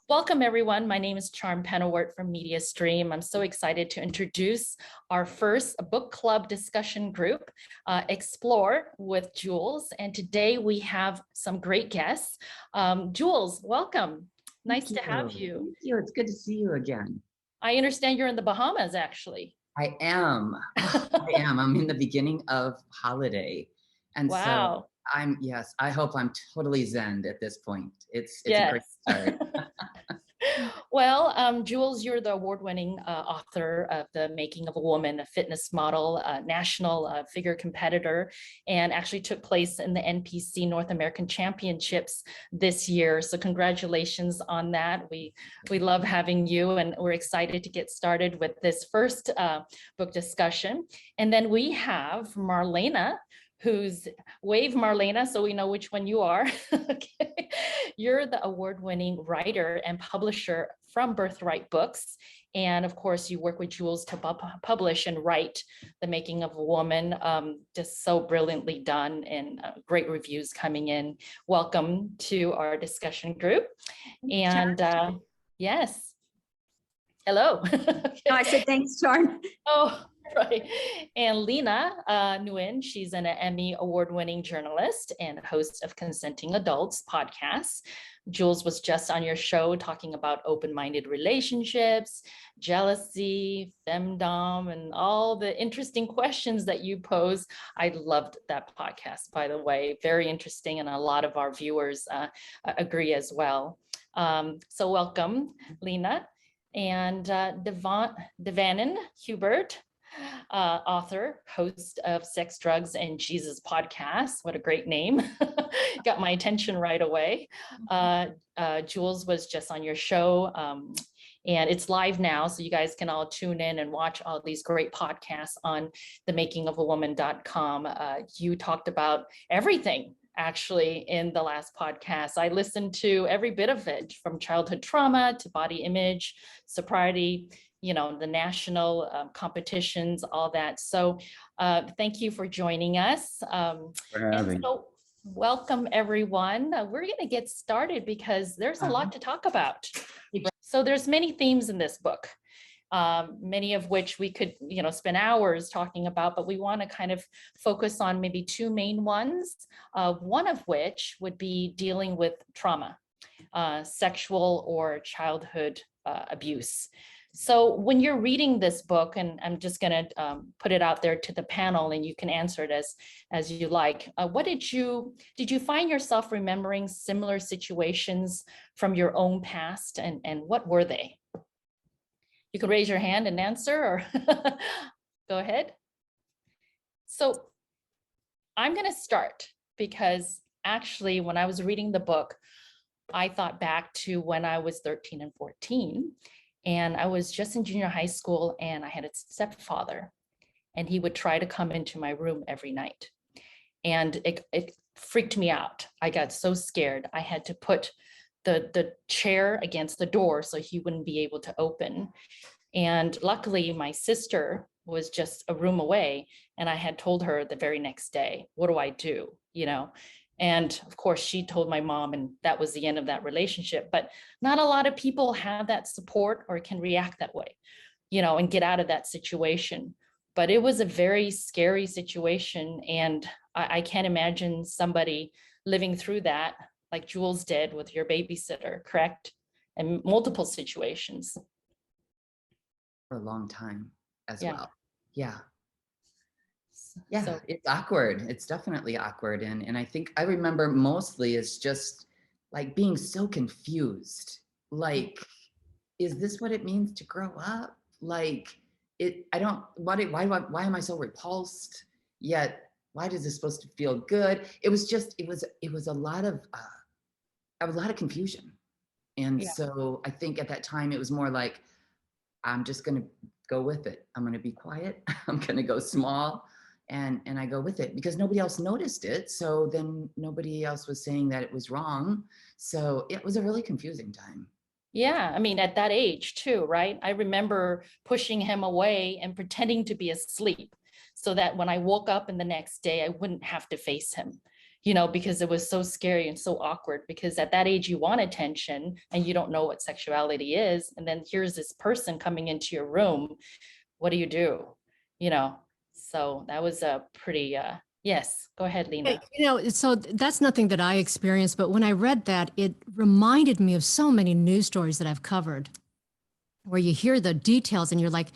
Welcome, everyone. My name is Charm Penawart from Media Stream. I'm so excited to introduce our first book club discussion group, Xplore with Jules. And today we have some great guests. Jules, welcome. Nice to have you. Thank you. It's good to see you again. I understand you're in the Bahamas, actually. I am. I'm in the beginning of holiday. And Wow. so I hope I'm totally zen at this point. It's Yes. a great start. Well, Jules, you're the award-winning author of The Making of a Woman, a fitness model, national figure competitor, and actually took place in the NPC North American Championships this year. So congratulations on that. We love having you, and we're excited to get started with this first book discussion. And then we have Marlena, who's wave Marlena, so we know which one you are. Okay. You're the award-winning writer and publisher from Birthright Books. And of course, you work with Jules to publish and write The Making of a Woman. Just so brilliantly done, and great reviews coming in. Welcome to our discussion group. And yes. Hello. No, I said thanks, Charm. Oh, right. And Lena Nguyen, she's an Emmy award-winning journalist and host of Consenting Adults podcast. Jules was just on your show talking about open-minded relationships, jealousy, femdom, and all the interesting questions that you pose. I loved that podcast, by the way. Very interesting, and a lot of our viewers agree as well. So welcome, Lena. And Devanin Hubert, author, host of Sex, Drugs, and Jesus podcast. What a great name. Got my attention right away. Jules was just on your show, and it's live now, so you guys can all tune in and watch all these great podcasts on themakingofawoman.com. You talked about everything, actually, in the last podcast. I listened to every bit of it, from childhood trauma to body image, sobriety, the national competitions, all that. So thank you for joining us. Welcome, everyone. We're going to get started because there's a lot to talk about. So there's many themes in this book. Many of which we could, spend hours talking about, but we want to kind of focus on maybe two main ones, one of which would be dealing with trauma, sexual or childhood abuse. So when you're reading this book, and I'm just going to put it out there to the panel, and you can answer it as you like. Did you find yourself remembering similar situations from your own past, and what were they? You can raise your hand and answer, or go ahead. So I'm going to start because actually when I was reading the book, I thought back to when I was 13 and 14, and I was just in junior high school, and I had a stepfather, and he would try to come into my room every night. And it freaked me out. I got so scared. I had to put the chair against the door so he wouldn't be able to open. And luckily, my sister was just a room away, and I had told her the very next day, what do I do? And of course, she told my mom, and that was the end of that relationship. But not a lot of people have that support or can react that way, and get out of that situation. But it was a very scary situation, and I can't imagine somebody living through that like Jules did with your babysitter, correct? And multiple situations. For a long time as well. Yeah. So it's awkward. It's definitely awkward. And I think I remember mostly it's just like being so confused. Like, is this what it means to grow up? Like, why am I so repulsed? Yet, why is this supposed to feel good? It was a lot of confusion. And so I think at that time it was more like, I'm just going to go with it. I'm going to be quiet. I'm going to go small, and I go with it because nobody else noticed it. So then nobody else was saying that it was wrong. So it was a really confusing time. Yeah. I mean, at that age too, right? I remember pushing him away and pretending to be asleep so that when I woke up in the next day, I wouldn't have to face him. because it was so scary and so awkward, because at that age you want attention and you don't know what sexuality is. And then here's this person coming into your room. What do you do? So that was a pretty, yes, go ahead, Lena. So that's nothing that I experienced, but when I read that, it reminded me of so many news stories that I've covered where you hear the details and you're like,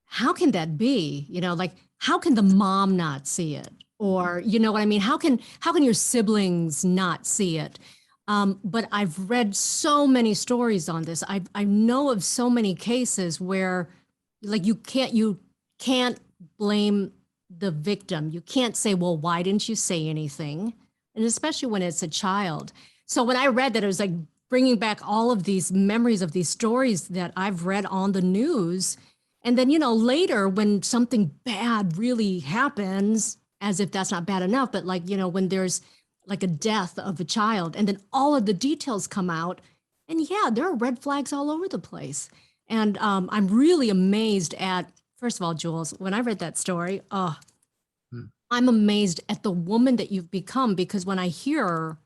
how can that be? Like, how can the mom not see it? Or, you know what I mean? How can your siblings not see it? But I've read so many stories on this. I know of so many cases where, like, you can't blame the victim. You can't say, well, why didn't you say anything? And especially when it's a child. So when I read that, it was like bringing back all of these memories of these stories that I've read on the news. And then, later when something bad really happens, as if that's not bad enough, but like, when there's like a death of a child and then all of the details come out, and yeah, there are red flags all over the place. And I'm really amazed at, first of all, Jules, when I read that story, I'm amazed at the woman that you've become, because when I hear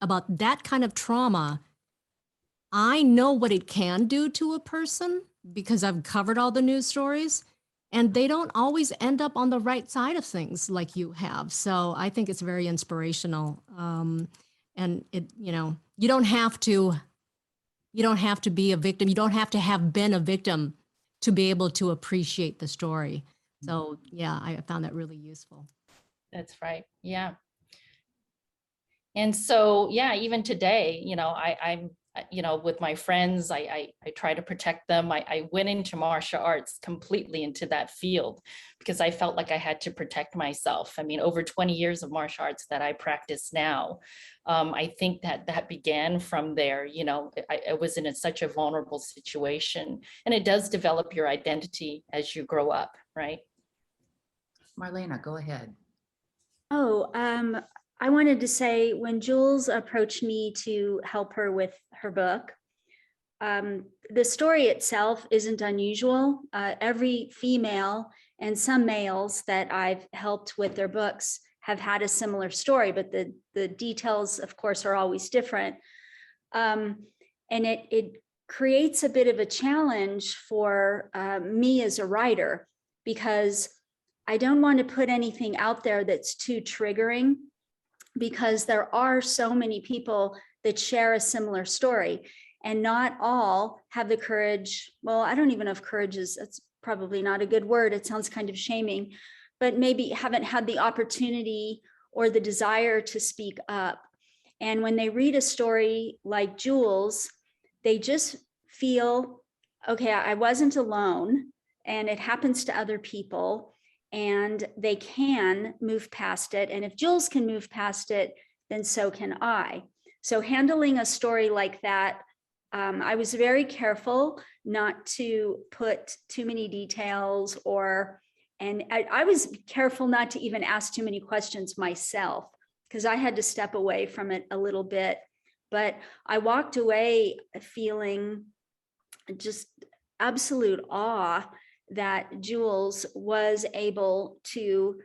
about that kind of trauma, I know what it can do to a person because I've covered all the news stories, and they don't always end up on the right side of things like you have. So I think it's very inspirational. And it, you don't have to be a victim. You don't have to have been a victim to be able to appreciate the story. So yeah, I found that really useful. That's right. Yeah. And so, yeah, even today, I'm with my friends, I try to protect them. I went into martial arts completely into that field because I felt like I had to protect myself. I mean, over 20 years of martial arts that I practice now. I think that began from there. I was in such a vulnerable situation, and it does develop your identity as you grow up, right? Marlena, go ahead. Oh, I wanted to say, when Jules approached me to help her with her book, the story itself isn't unusual. Every female and some males that I've helped with their books have had a similar story, but the details, of course, are always different. And it creates a bit of a challenge for me as a writer, because I don't want to put anything out there that's too triggering, because there are so many people that share a similar story, and not all have the courage. Well, I don't even know if courage that's probably not a good word. It sounds kind of shaming, but maybe haven't had the opportunity or the desire to speak up. And when they read a story like Jules, they just feel, okay, I wasn't alone, and it happens to other people, and they can move past it. And if Jules can move past it, then so can I. So handling a story like that, I was very careful not to put too many details, and I was careful not to even ask too many questions myself, because I had to step away from it a little bit. But I walked away feeling just absolute awe that Jules was able to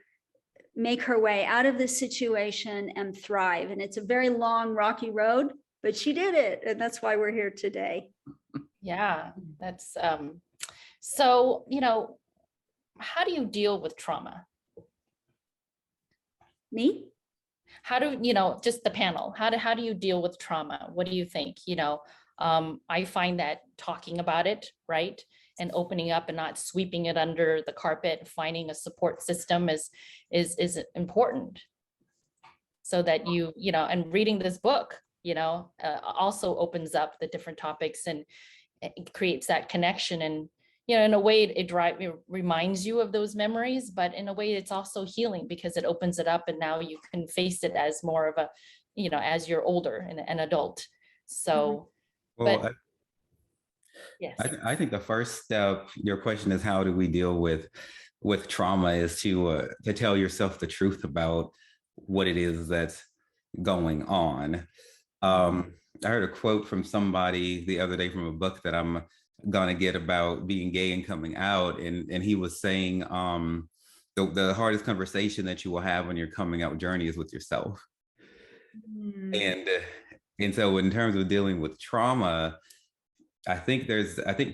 make her way out of this situation and thrive. And it's a very long, rocky road, but she did it. And that's why we're here today. Yeah, that's, so, how do you deal with trauma? Me? How do, just the panel, how do you deal with trauma? What do you think? I find that talking about it, right? And opening up and not sweeping it under the carpet, finding a support system is important. So that and reading this book, also opens up the different topics, and it creates that connection. And, in a way it reminds you of those memories, but in a way it's also healing, because it opens it up, and now you can face it as more of a, as you're older and an adult. So, well, but yes. I think the first step, your question is, how do we deal with trauma, is to tell yourself the truth about what it is that's going on. I heard a quote from somebody the other day from a book that I'm gonna get about being gay and coming out, and he was saying the hardest conversation that you will have on your coming out journey is with yourself. Mm. And so in terms of dealing with trauma, I think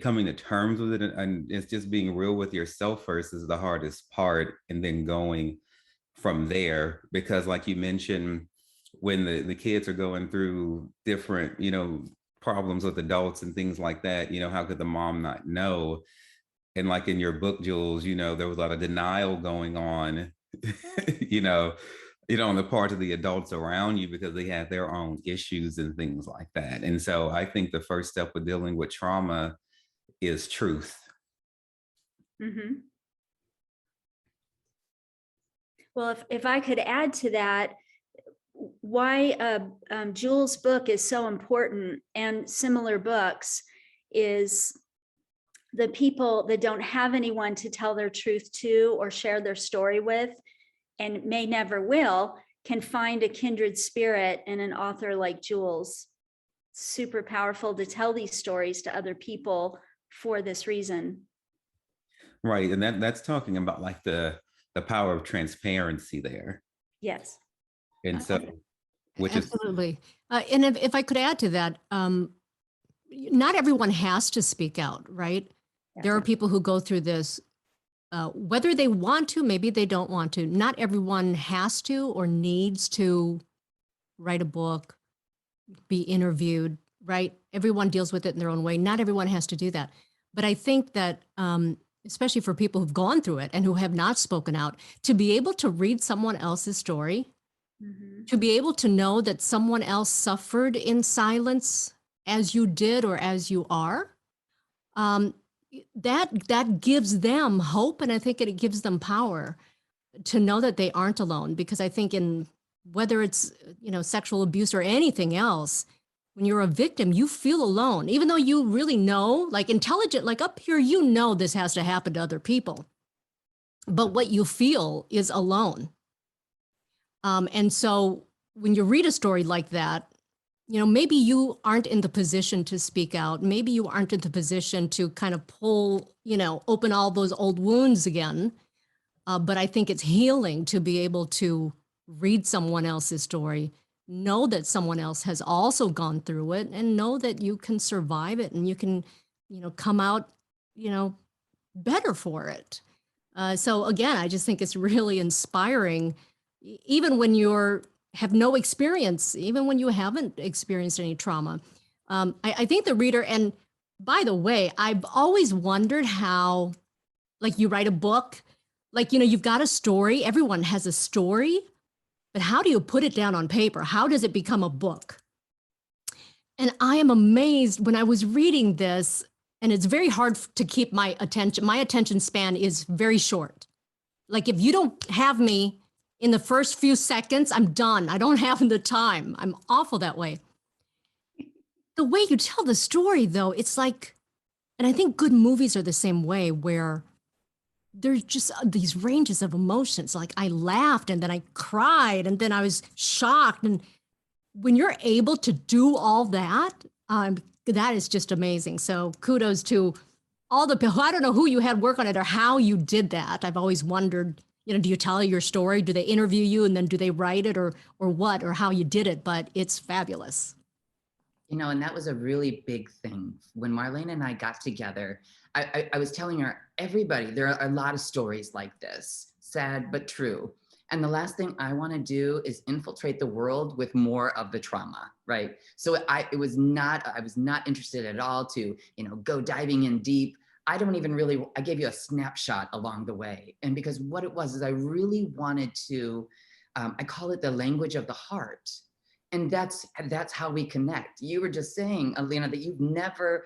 coming to terms with it, and it's just being real with yourself first is the hardest part, and then going from there. Because like you mentioned, when the kids are going through different, problems with adults and things like that, how could the mom not know? And like in your book, Jules, there was a lot of denial going on, you know, on the part of the adults around you because they had their own issues and things like that. And so I think the first step with dealing with trauma is truth. Mhm. Well, if I could add to that, why Jules' book is so important, and similar books, is the people that don't have anyone to tell their truth to or share their story with, and may never will, can find a kindred spirit in an author like Jules. Super powerful to tell these stories to other people for this reason. Right. And that's talking about like the power of transparency there. Yes. And so, which is Absolutely. And if I could add to that, not everyone has to speak out, right? There are people who go through this, whether they want to, maybe they don't want to. Not everyone has to or needs to write a book, be interviewed, right? Everyone deals with it in their own way. Not everyone has to do that. But I think that, especially for people who've gone through it and who have not spoken out, to be able to read someone else's story, to be able to know that someone else suffered in silence as you did or as you are, that gives them hope, and I think it gives them power to know that they aren't alone. Because I think in whether it's sexual abuse or anything else, when you're a victim, you feel alone, even though you really know, like intelligent, like up here, this has to happen to other people, but what you feel is alone. And so when you read a story like that, maybe you aren't in the position to speak out. Maybe you aren't in the position to kind of pull, open all those old wounds again. But I think it's healing to be able to read someone else's story, know that someone else has also gone through it, and know that you can survive it and you can, come out, better for it. So again, I just think it's really inspiring, even when have no experience, even when you haven't experienced any trauma. I think the reader, and by the way, I've always wondered how, like, you write a book, like, you've got a story, everyone has a story, but how do you put it down on paper? How does it become a book? And I am amazed when I was reading this, and it's very hard to keep my attention. My attention span is very short. Like, if you don't have me in the first few seconds, I'm done. I don't have the time. I'm awful that way. The way you tell the story, though, it's like, and I think good movies are the same way, where there's just these ranges of emotions. Like, I laughed and then I cried and then I was shocked. And when you're able to do all that, that is just amazing. So kudos to all the people. I don't know who you had work on it or how you did that. I've always wondered, do you tell your story? Do they interview you and then do they write it, or what, or how you did it? But it's fabulous. And that was a really big thing. When Marlene and I got together, I was telling her, everybody, there are a lot of stories like this, sad but true. And the last thing I want to do is infiltrate the world with more of the trauma, right? So I was not interested at all to, go diving in deep. I gave you a snapshot along the way. And because what it was is I really wanted to, I call it the language of the heart. And that's how we connect. You were just saying, Alina, that you've never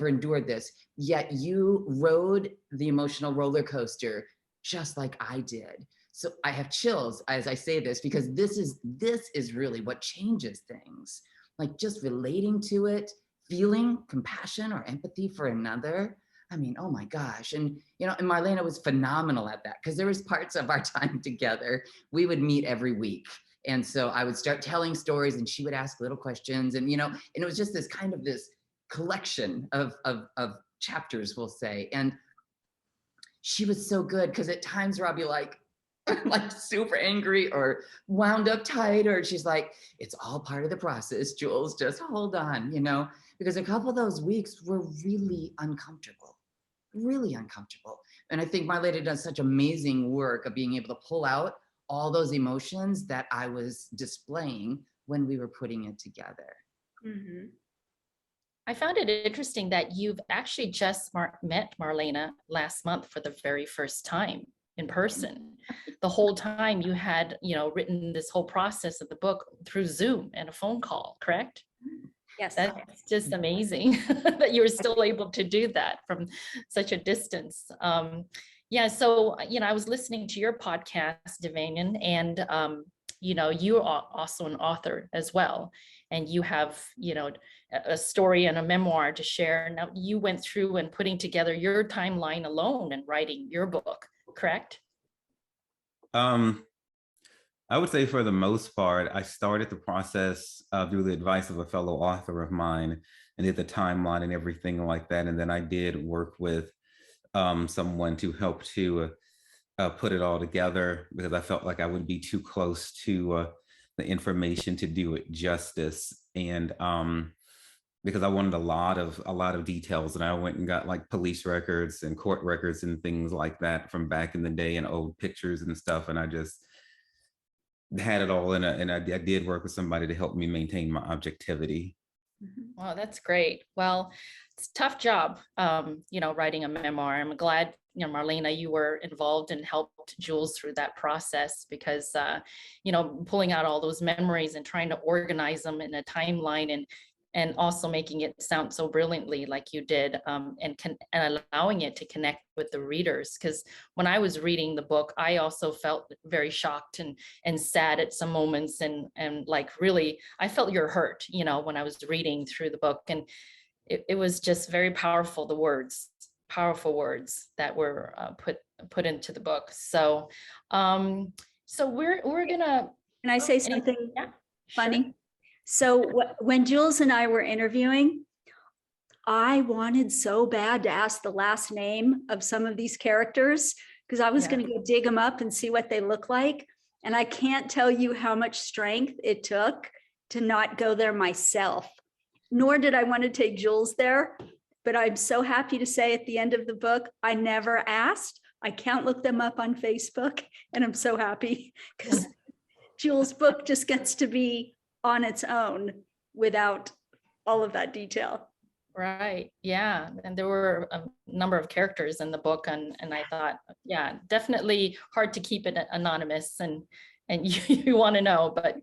endured this, yet you rode the emotional roller coaster just like I did. So I have chills as I say this, because this is really what changes things. Like, just relating to it, feeling compassion or empathy for another. I mean, oh my gosh. And, and Marlena was phenomenal at that, because there was parts of our time together, we would meet every week. And so I would start telling stories and she would ask little questions, and, and it was just this kind of this collection of chapters, we'll say. And she was so good, because at times, Rob, you're like, like super angry or wound up tight, or she's like, it's all part of the process, Jules, just hold on, because a couple of those weeks were really uncomfortable, really uncomfortable. And I think Marlena does such amazing work of being able to pull out all those emotions that I was displaying when we were putting it together. Mhm. I found it interesting that you've actually just met Marlena last month for the very first time in person. The whole time you had, written this whole process of the book through Zoom and a phone call, correct? Yes. That's just amazing that you were still able to do that from such a distance. Yeah, so, I was listening to your podcast, Devanian, and, you are also an author as well. And you have, a story and a memoir to share. Now, you went through and putting together your timeline alone and writing your book, correct? I would say for the most part, I started the process through the advice of a fellow author of mine and did the timeline and everything like that. And then I did work with someone to help to put it all together, because I felt like I would be too close to the information to do it justice. And because I wanted a lot of details, and I went and got like police records and court records and things like that from back in the day, and old pictures and stuff. And I just had it all and I did work with somebody to help me maintain my objectivity. Wow, that's great. Well, it's a tough job, writing a memoir. I'm glad, Marlena, you were involved and helped Jules through that process, because, pulling out all those memories and trying to organize them in a timeline, and also making it sound so brilliantly like you did, and allowing it to connect with the readers. Because when I was reading the book, I also felt very shocked and sad at some moments, and like really, I felt your hurt, when I was reading through the book, and it was just very powerful. The words, powerful words that were put into the book. So, so we're gonna. Can I say something Yeah, funny? sure. So when Jules and I were interviewing, I wanted so bad to ask the last name of some of these characters, because I was going to go dig them up and see what they look like. And I can't tell you how much strength it took to not go there myself, nor did I want to take Jules there. But I'm so happy to say at the end of the book, I never asked. I can't look them up on Facebook. And I'm so happy, because Jules' book just gets to be on its own without all of that detail. Right. Yeah. And there were a number of characters in the book, and I thought, yeah, definitely hard to keep it anonymous, and you want to know, but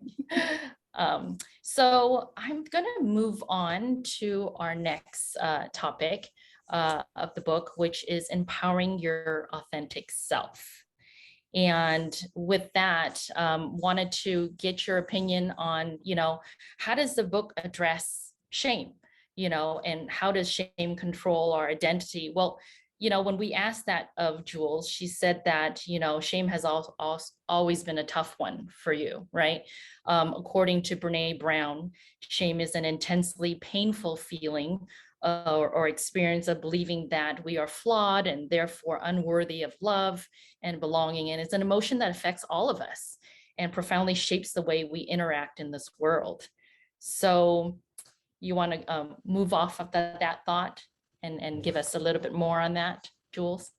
so I'm going to move on to our next topic of the book, which is empowering your authentic self. And with that, wanted to get your opinion on, how does the book address shame, and how does shame control our identity? Well, when we asked that of Jules, she said that, shame has always been a tough one for you, right? According to Brene Brown, shame is an intensely painful feeling or experience of believing that we are flawed and therefore unworthy of love and belonging. And it's an emotion that affects all of us and profoundly shapes the way we interact in this world. So you want to move off of that thought and give us a little bit more on that, Jules?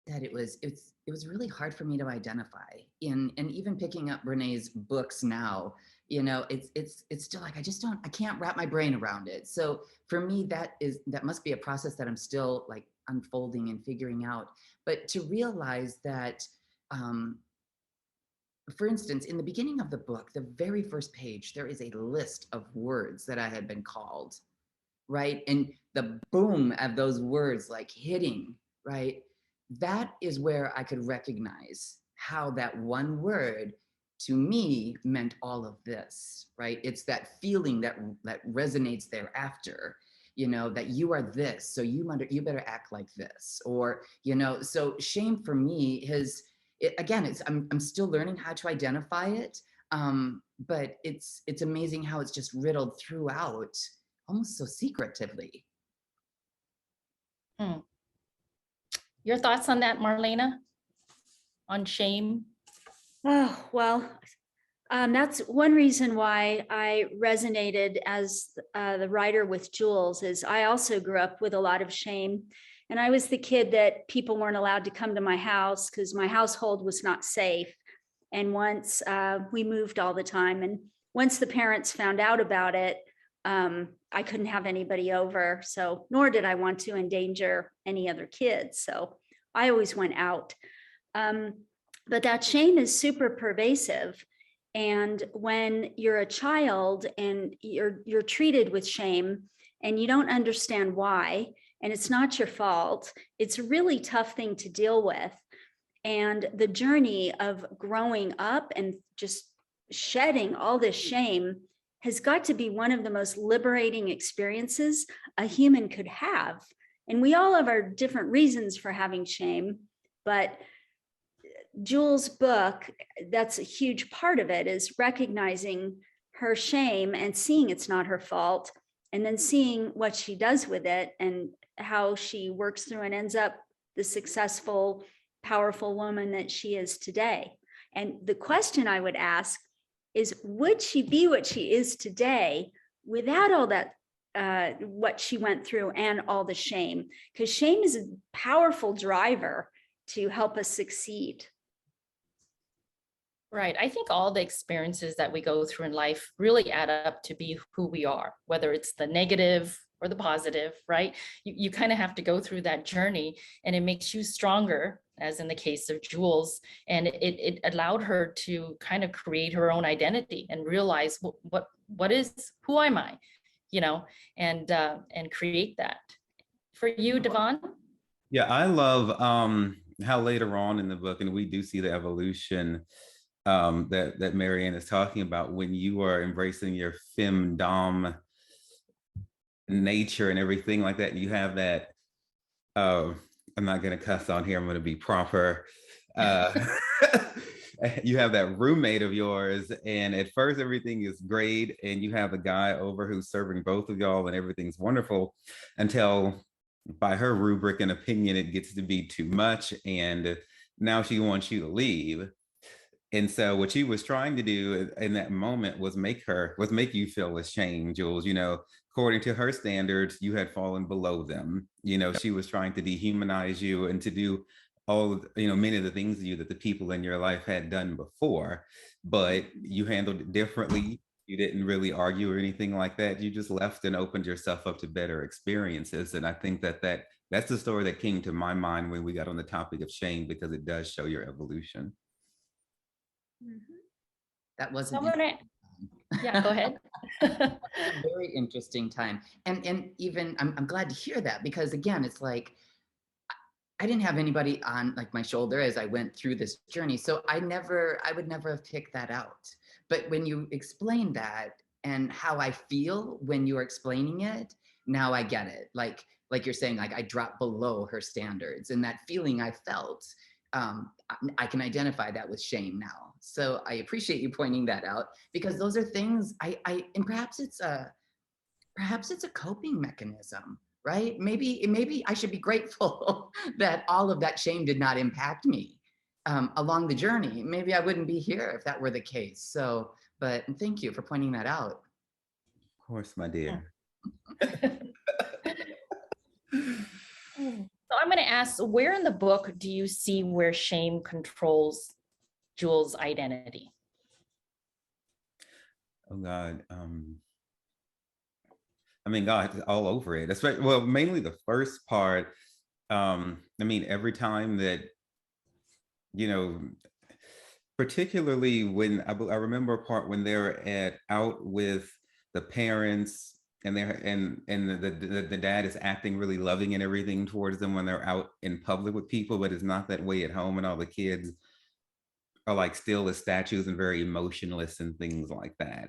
That it was really hard for me to identify in, and even picking up Brené's books now, it's still like, I can't wrap my brain around it. So for me, that must be a process that I'm still like unfolding and figuring out. But to realize that, for instance, in the beginning of the book, the very first page, there is a list of words that I had been called, right? And the boom of those words like hitting, right? That is where I could recognize how that one word to me meant all of this, right? It's that feeling that resonates thereafter, that you are this, so you better act like this, or, so shame for me I'm still learning how to identify it. But it's amazing how it's just riddled throughout, almost so secretively. Your thoughts on that, Marlena? on shame? Oh, well, that's one reason why I resonated as the writer with Jules is I also grew up with a lot of shame. And I was the kid that people weren't allowed to come to my house because my household was not safe. And once we moved all the time, and once the parents found out about it, I couldn't have anybody over. So nor did I want to endanger any other kids. So I always went out. But that shame is super pervasive. And when you're a child and you're treated with shame and you don't understand why, and it's not your fault, it's a really tough thing to deal with. And the journey of growing up and just shedding all this shame has got to be one of the most liberating experiences a human could have. And we all have our different reasons for having shame, but Jules' book, that's a huge part of it, is recognizing her shame and seeing it's not her fault, and then seeing what she does with it and how she works through and ends up the successful, powerful woman that she is today. And the question I would ask is, would she be what she is today without all that, what she went through and all the shame? Because shame is a powerful driver to help us succeed. Right. I think all the experiences that we go through in life really add up to be who we are, whether it's the negative or the positive, right? You kind of have to go through that journey, and it makes you stronger, as in the case of Jules. And it allowed her to kind of create her own identity and realize what is, who am I, and create that. For you, Devon? Yeah, I love how later on in the book, and we do see the evolution that Marianne is talking about, when you are embracing your femdom nature and everything like that. You have that, I'm not going to cuss on here, I'm going to be proper. You have that roommate of yours, and at first everything is great, and you have a guy over who's serving both of y'all, and everything's wonderful until, by her rubric and opinion, it gets to be too much, and now she wants you to leave. And so what she was trying to do in that moment was make you feel ashamed, Jules. According to her standards, you had fallen below them. She was trying to dehumanize you and to do many of the things to you that the people in your life had done before, but you handled it differently. You didn't really argue or anything like that. You just left and opened yourself up to better experiences. And I think that's the story that came to my mind when we got on the topic of shame, because it does show your evolution. That wasn't. Yeah, go ahead. A very interesting time, and even I'm glad to hear that, because again, it's like I didn't have anybody on like my shoulder as I went through this journey, so I would never have picked that out. But when you explain that and how I feel when you're explaining it, now I get it. Like you're saying, like I dropped below her standards, and that feeling I felt, I can identify that with shame now. So I appreciate you pointing that out, because those are things and perhaps it's a coping mechanism, right? Maybe I should be grateful that all of that shame did not impact me along the journey. Maybe I wouldn't be here if that were the case. So, but thank you for pointing that out. Of course, my dear. So I'm going to ask, where in the book do you see where shame controls Jules' identity? Oh God. God, all over it. Especially, well, mainly the first part. Every time that, particularly when I remember a part when they're out with the parents, and the dad is acting really loving and everything towards them when they're out in public with people, but it's not that way at home, and all the kids are like still as statues and very emotionless and things like that.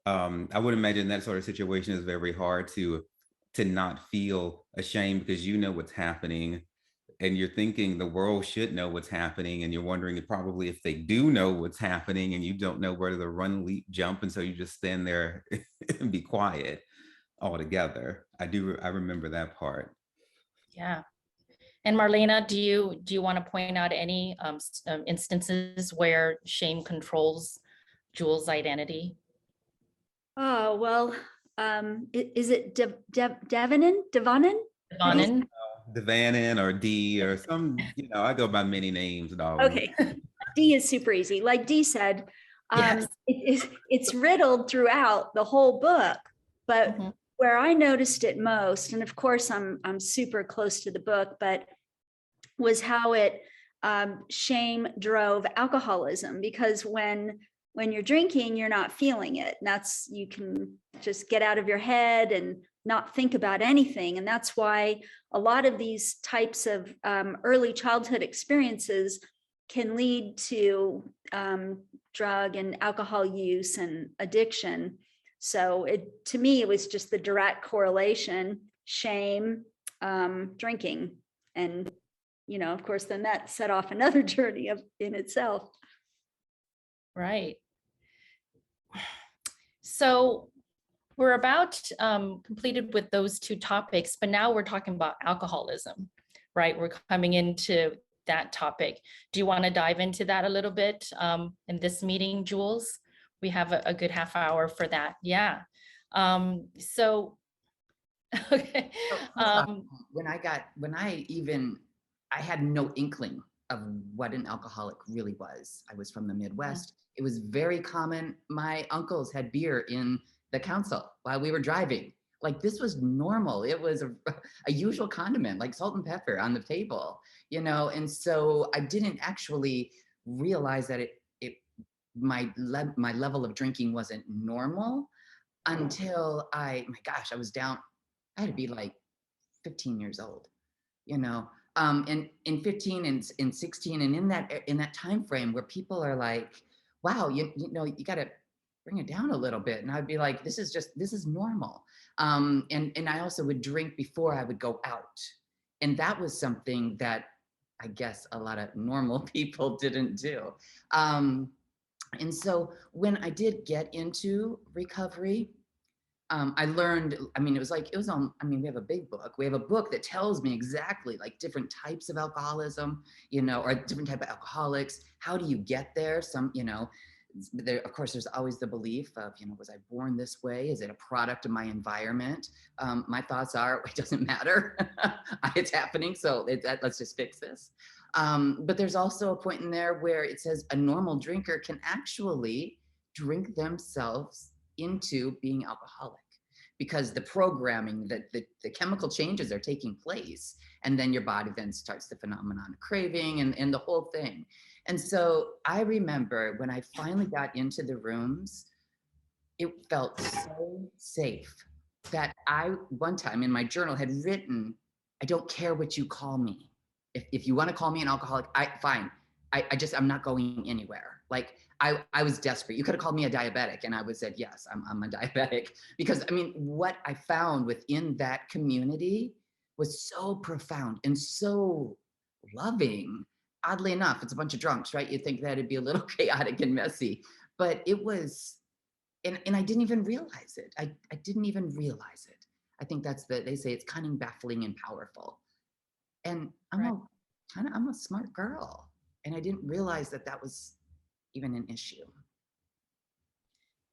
I would imagine that sort of situation is very hard to not feel ashamed, because you know what's happening, and you're thinking the world should know what's happening, and you're wondering probably if they do know what's happening, and you don't know where to run, leap, jump, and so you just stand there and be quiet altogether. I remember that part. Yeah. And Marlena, do you want to point out any instances where shame controls Jules' identity? Oh, well, is it Devonin? Devonin? How do you- Devanin or D or some, I go by many names, darling. Okay, D is super easy. Like Dee said, Yes. it's riddled throughout the whole book, but Mhm. where I noticed it most, and of course I'm super close to the book, but was how it shame drove alcoholism, because when you're drinking, you're not feeling it. And that's, you can just get out of your head and not think about anything. And that's why a lot of these types of early childhood experiences can lead to drug and alcohol use and addiction. So to me, it was just the direct correlation: shame, drinking. And, of course, then that set off another journey in itself. Right. So we're about completed with those two topics, but now we're talking about alcoholism, right? We're coming into that topic. Do you want to dive into that a little bit in this meeting, Jules? We have a good half hour for that. Yeah. So, okay. I had no inkling of what an alcoholic really was. I was from the Midwest. It was very common. My uncles had beer in the council while we were driving. Like, this was normal. It was a usual condiment, like salt and pepper on the table, and so I didn't actually realize that my level of drinking wasn't normal until my gosh, I was down. I had to be like 15 years old, and in 15 and in 16, and in that time frame where people are like, wow, you got to bring it down a little bit. And I'd be like, this is normal. And I also would drink before I would go out. And that was something that I guess a lot of normal people didn't do. And so when I did get into recovery, I learned, we have a big book. We have a book that tells me exactly like different types of alcoholism, or different type of alcoholics. How do you get there? There, of course, there's always the belief of, was I born this way? Is it a product of my environment? My thoughts are, it doesn't matter. It's happening. So let's just fix this. But there's also a point in there where it says a normal drinker can actually drink themselves into being alcoholic, because the programming, the chemical changes are taking place, and then your body then starts the phenomenon of craving and the whole thing. And so I remember when I finally got into the rooms, it felt so safe that I, one time in my journal, had written, I don't care what you call me. If you want to call me an alcoholic, fine. I'm not going anywhere. Like, I was desperate. You could have called me a diabetic, and I would have said, yes, I'm a diabetic. Because what I found within that community was so profound and so loving. Oddly enough, it's a bunch of drunks, right? You'd think that it'd be a little chaotic and messy, but it was, and I didn't even realize it. I didn't even realize it. I think they say it's cunning, baffling, and powerful. And I'm a smart girl. And I didn't realize that was even an issue.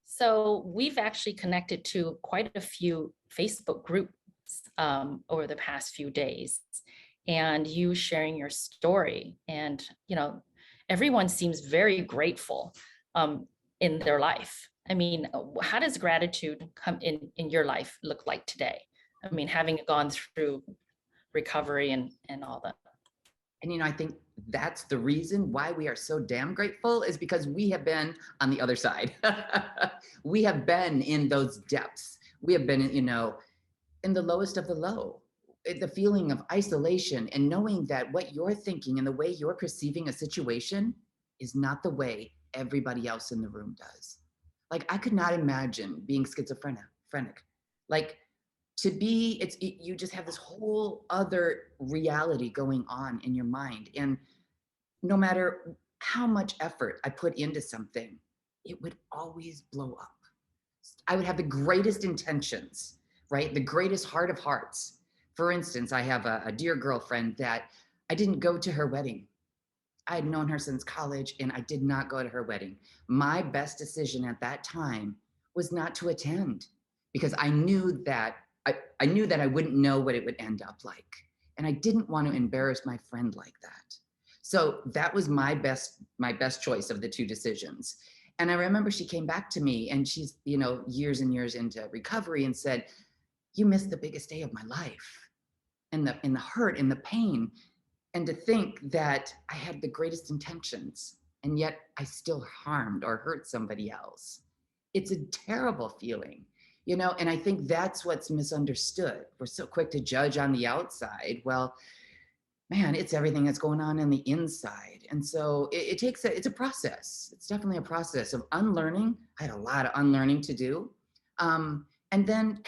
So we've actually connected to quite a few Facebook groups over the past few days, and you sharing your story, and everyone seems very grateful in their life. How does gratitude come in your life look like today? Having gone through recovery and all that. And I think that's the reason why we are so damn grateful, is because we have been on the other side. We have been in those depths. We have been, in the lowest of the low. The feeling of isolation, and knowing that what you're thinking and the way you're perceiving a situation is not the way everybody else in the room does. Like, I could not imagine being schizophrenic. Like, you just have this whole other reality going on in your mind. And no matter how much effort I put into something, it would always blow up. I would have the greatest intentions, right? The greatest heart of hearts For instance, I have a dear girlfriend that I didn't go to her wedding. I had known her since college and I did not go to her wedding. My best decision at that time was not to attend because I knew that I knew that I wouldn't know what it would end up like. And I didn't want to embarrass my friend like that. So that was my best choice of the two decisions. And I remember she came back to me and she's, years and years into recovery and said, "You missed the biggest day of my life." And the hurt and the pain. And to think that I had the greatest intentions and yet I still harmed or hurt somebody else. It's a terrible feeling, and I think that's what's misunderstood. We're so quick to judge on the outside. Well, man, it's everything that's going on the inside. And so it's a process. It's definitely a process of unlearning. I had a lot of unlearning to do. And then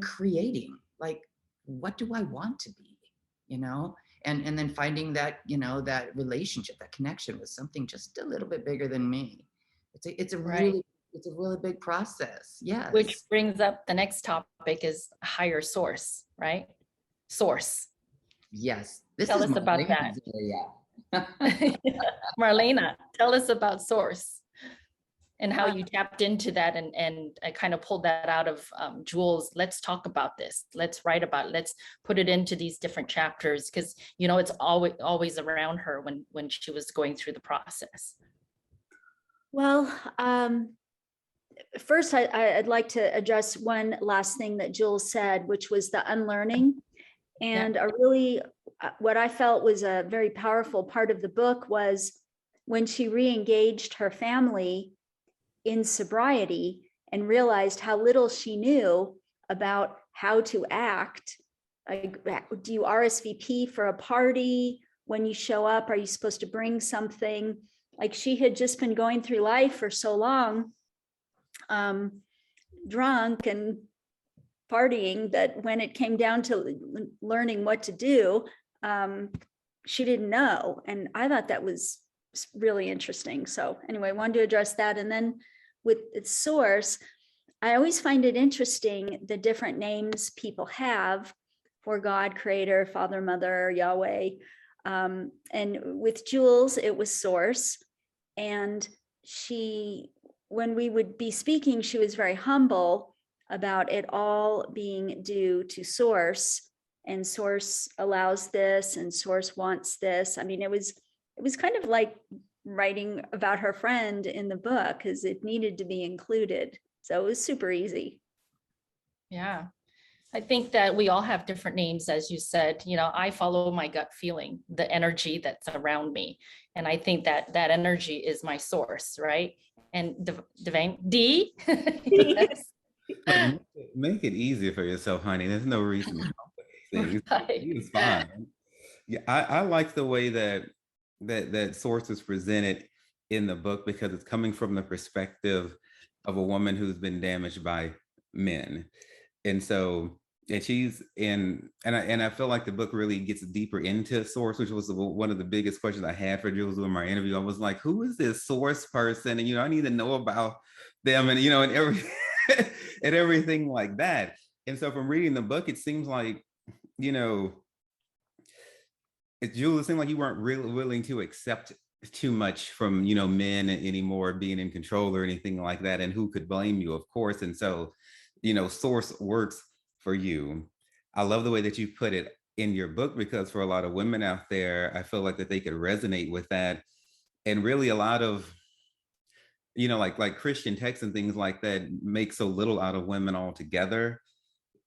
creating, like, what do I want to be, and then finding that, that relationship, that connection with something just a little bit bigger than me. It's a really big process. Yes. Which brings up the next topic is higher source, right? Source. Yes. Tell us about that. Yeah. Marlena, tell us about source and how you tapped into that and I kind of pulled that out of Jules. Let's talk about this. Let's write about it. Let's put it into these different chapters because, it's always around her when she was going through the process. Well, first, I'd like to address one last thing that Jules said, which was the unlearning. And what I felt was a very powerful part of the book was when she re-engaged her family in sobriety and realized how little she knew about how to act. Like, do you RSVP for a party? When you show up, are you supposed to bring something? Like, she had just been going through life for so long, drunk and partying, that when it came down to learning what to do, she didn't know. And I thought that was really interesting. So anyway, I wanted to address that. And then with its source, I always find it interesting the different names people have for God, Creator, Father, Mother, Yahweh. And with Jules, it was source. And when we would be speaking, she was very humble about it all being due to source, and source allows this and source wants this. I mean, it was kind of like writing about her friend in the book because it needed to be included. So it was super easy. Yeah. I think that we all have different names, as you said. I follow my gut feeling, the energy that's around me. And I think that energy is my source, right? And Divine D. Yes. Make it easier for yourself, honey. There's no reason to complicate things. Right. It's fine. Yeah, I like the way that source is presented in the book because it's coming from the perspective of a woman who's been damaged by men. And so, and she's in, and I feel like the book really gets deeper into source, which was one of the biggest questions I had for Jules in my interview. I was like, who is this source person? And, I need to know about them and, and and everything like that. And so from reading the book, it seems like, Jules, it seemed like you weren't really willing to accept too much from, men anymore being in control or anything like that. And who could blame you, of course. And so, source works for you. I love the way that you put it in your book, because for a lot of women out there, I feel like that they could resonate with that. And really a lot of, like Christian texts and things like that make so little out of women altogether.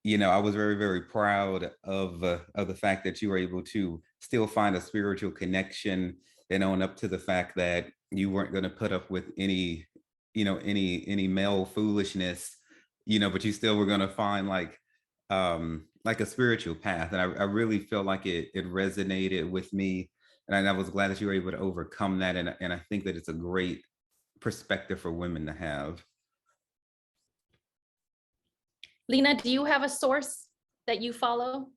I was very, very proud of the fact that you were able to still find a spiritual connection and own up to the fact that you weren't going to put up with any male foolishness, but you still were going to find like a spiritual path. And I really feel like it resonated with me. And I was glad that you were able to overcome that. And I think that it's a great perspective for women to have. Lena, do you have a source that you follow?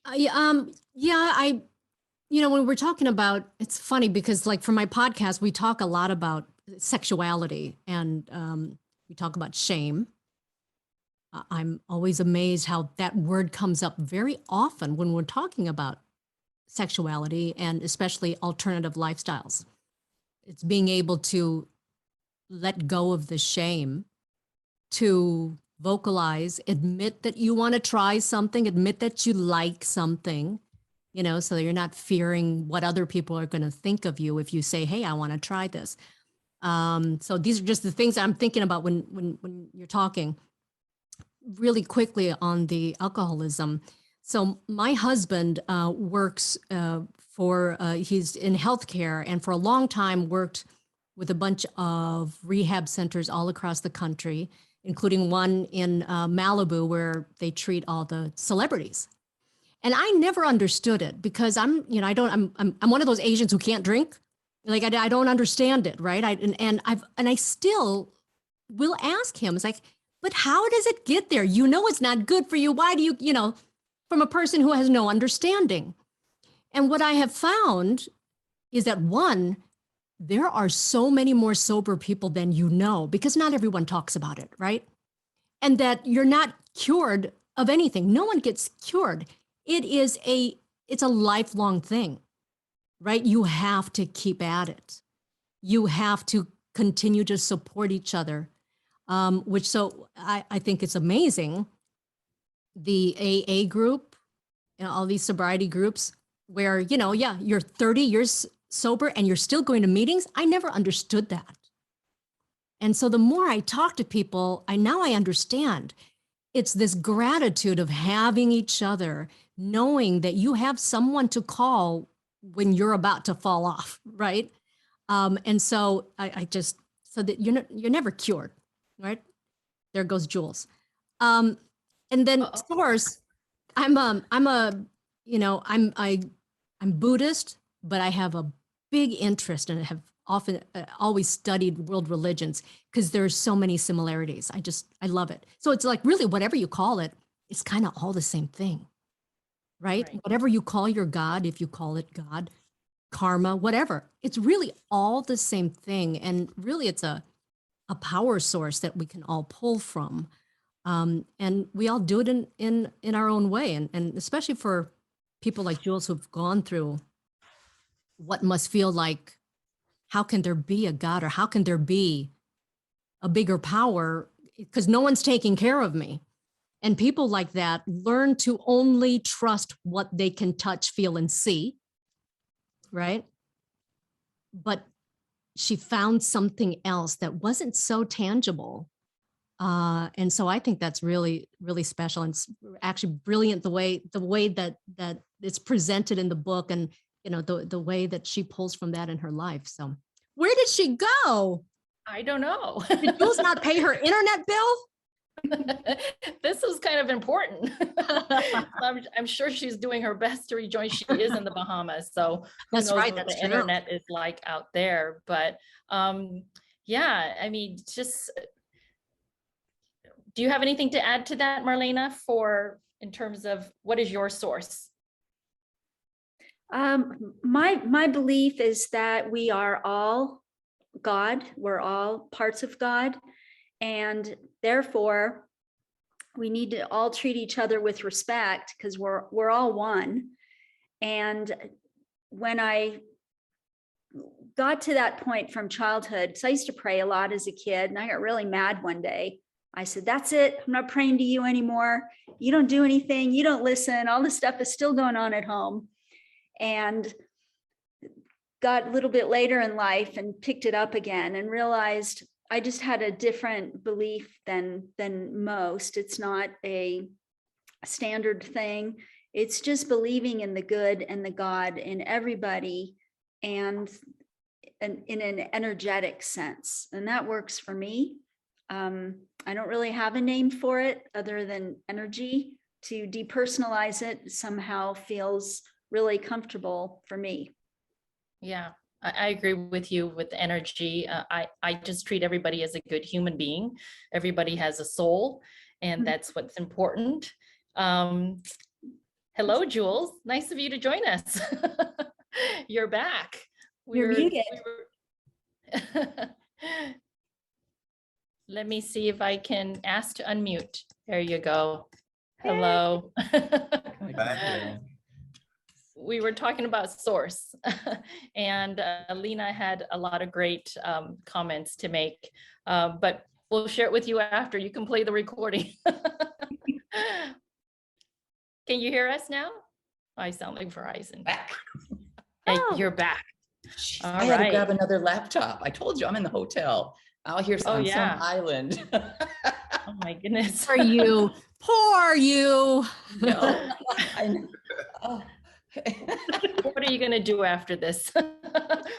When we're talking about, it's funny because like for my podcast, we talk a lot about sexuality and we talk about shame. I'm always amazed how that word comes up very often when we're talking about sexuality and especially alternative lifestyles. It's being able to let go of the shame, to vocalize, admit that you want to try something, admit that you like something, so that you're not fearing what other people are going to think of you if you say, hey, I want to try this. So these are just the things I'm thinking about when you're talking. Really quickly on the alcoholism. So my husband works he's in healthcare, and for a long time worked with a bunch of rehab centers all across the country, including one in Malibu where they treat all the celebrities. And I never understood it because I'm one of those Asians who can't drink. Like I don't understand it, right? I still will ask him. It's like, but how does it get there? It's not good for you. Why do you, from a person who has no understanding? And what I have found is that one, there are so many more sober people than because not everyone talks about it, right? And that you're not cured of anything. No one gets cured. It's a lifelong thing, right? You have to keep at it. You have to continue to support each other. I think it's amazing. The AA group, all these sobriety groups where, you're 30 years sober and you're still going to meetings. I never understood that. And so the more I talk to people, I understand. It's this gratitude of having each other, knowing that you have someone to call when you're about to fall off, right? And so so that you're never cured, right? There goes Jules. And then of course, I'm Buddhist, but I have a big interest and have often always studied world religions because there's so many similarities. I love it. So it's like really whatever you call it, it's kind of all the same thing, right? Whatever you call your God, if you call it God, karma, whatever, it's really all the same thing. And really it's a power source that we can all pull from. And we all do it in our own way. And especially for people like Jules who've gone through what must feel like, how can there be a God or how can there be a bigger power? Because no one's taking care of me. And people like that learn to only trust what they can touch, feel, and see, right? But she found something else that wasn't so tangible. And so I think that's really, really special. And it's actually brilliant the way that it's presented in the book and, the way that she pulls from that in her life. So where did she go? I don't know. Did Jules not pay her internet bill? This is kind of important. I'm sure she's doing her best to rejoin. She is in the Bahamas, so who That's knows right, what that's the true. internet is like out there. But yeah, I mean, just do you have anything to add to that, Marlena, in terms of what is your source? My belief is that we are all God. We're all parts of God, and therefore we need to all treat each other with respect because we're all one. And when I got to that point from childhood, because I used to pray a lot as a kid, and I got really mad one day. I said, that's it. I'm not praying to you anymore. You don't do anything. You don't listen. All this stuff is still going on at home. And got a little bit later in life and picked it up again and realized I just had a different belief than most. It's not a standard thing. It's just believing in the good and the God in everybody and in an energetic sense. And that works for me. I don't really have a name for it other than energy. To depersonalize it somehow feels really comfortable for me. Yeah, I agree with you with the energy. I just treat everybody as a good human being. Everybody has a soul, and that's what's important. Hello, Jules. Nice of you to join us. You're back. You're muted. Let me see if I can ask to unmute. There you go. Hello. Back We were talking about source and Lena had a lot of great comments to make, but we'll share it with you after. You can play the recording. Can you hear us now? I sound like Verizon. Back. Yeah, Oh. you're back. Jeez, All I had to right. grab another laptop. I told you I'm in the hotel. Out here Oh, on yeah. some island. Oh my goodness. Poor you. Poor you. No, I know. Oh. What are you going to do after this?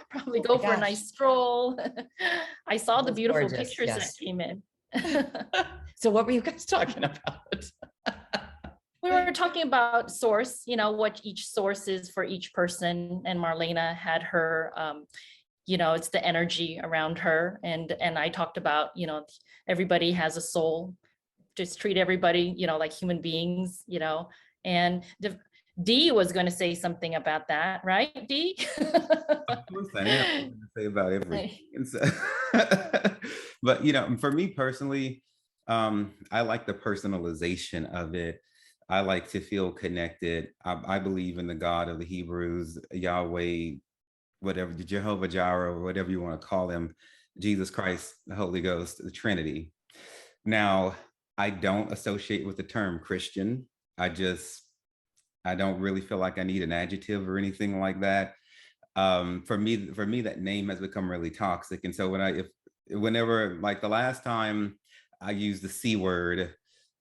Probably Oh go my for a gosh. nice stroll. I saw It the was beautiful gorgeous, pictures that yes. came in. So what were you guys talking about? We were talking about source, you know, what each source is for each person. And Marlena had her, you know, it's the energy around her. And I talked about, you know, everybody has a soul. Just treat everybody, you know, like human beings, you know. And Dee was going to say something about that, right, Dee? Of course I am. I'm going to say about everything. And so, but you know, for me personally, I like the personalization of it. I like to feel connected. I believe in the God of the Hebrews, Yahweh, whatever, Jehovah Jireh, or whatever you want to call him, Jesus Christ, the Holy Ghost, the Trinity. Now, I don't associate with the term Christian. I don't really feel like I need an adjective or anything like that. For me, that name has become really toxic. And so whenever, like the last time I used the C word,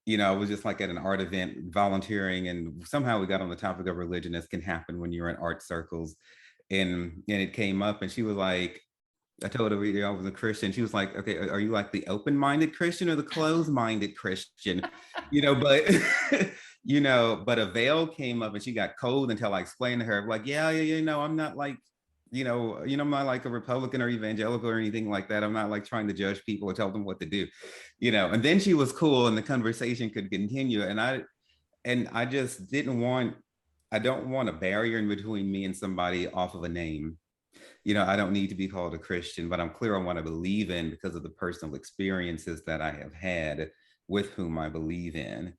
you know, I was just like at an art event volunteering, and somehow we got on the topic of religion, as can happen when you're in art circles. And it came up, and she was like, I told her, you know, I was a Christian. She was like, okay, are you like the open-minded Christian or the closed-minded Christian? You know, but you know, but a veil came up and she got cold until I explained to her, like, yeah, you know, I'm not like, I'm not like a Republican or evangelical or anything like that. I'm not like trying to judge people or tell them what to do, you know. And then she was cool and the conversation could continue. And I just I don't want a barrier in between me and somebody off of a name. You know, I don't need to be called a Christian, but I'm clear on what I believe in because of the personal experiences that I have had with whom I believe in.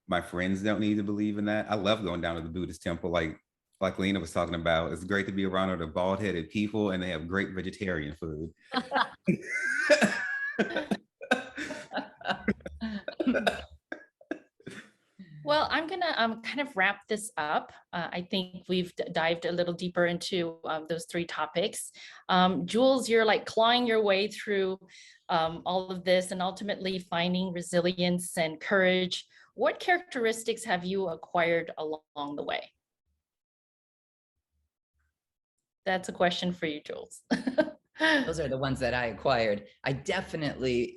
My friends don't need to believe in that. I love going down to the Buddhist temple, like Lena was talking about. It's great to be around other bald-headed people, and they have great vegetarian food. Well, I'm gonna kind of wrap this up. I think we've dived a little deeper into those three topics. Jules, you're like clawing your way through all of this and ultimately finding resilience and courage. What characteristics have you acquired along the way? That's a question for you, Jules. Those are the ones that I acquired. I definitely,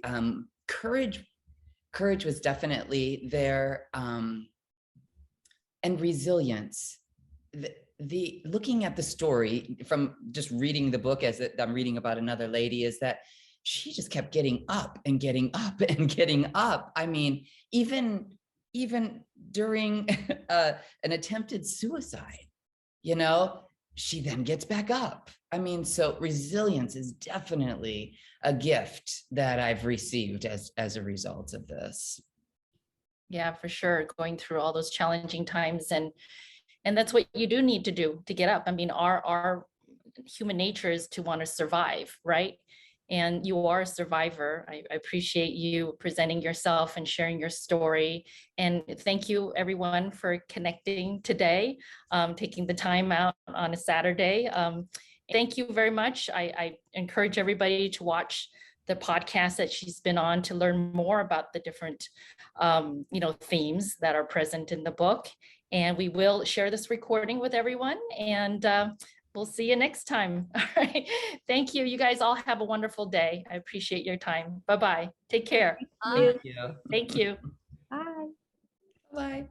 courage was definitely there, and resilience. The looking at the story from just reading the book as I'm reading about another lady is that she just kept getting up and getting up and getting up. I mean, even during an attempted suicide, you know, she then gets back up. I mean, so resilience is definitely a gift that I've received as a result of this. Yeah, for sure. Going through all those challenging times, and that's what you do need to do to get up. I mean, our human nature is to want to survive, right? And you are a survivor. I appreciate you presenting yourself and sharing your story. And thank you everyone for connecting today, taking the time out on a Saturday. Thank you very much. I encourage everybody to watch the podcast that she's been on to learn more about the different, themes that are present in the book. And we will share this recording with everyone, and we'll see you next time. All right. Thank you. You guys all have a wonderful day. I appreciate your time. Bye-bye. Take care. Thank you. Thank you. Bye. Bye.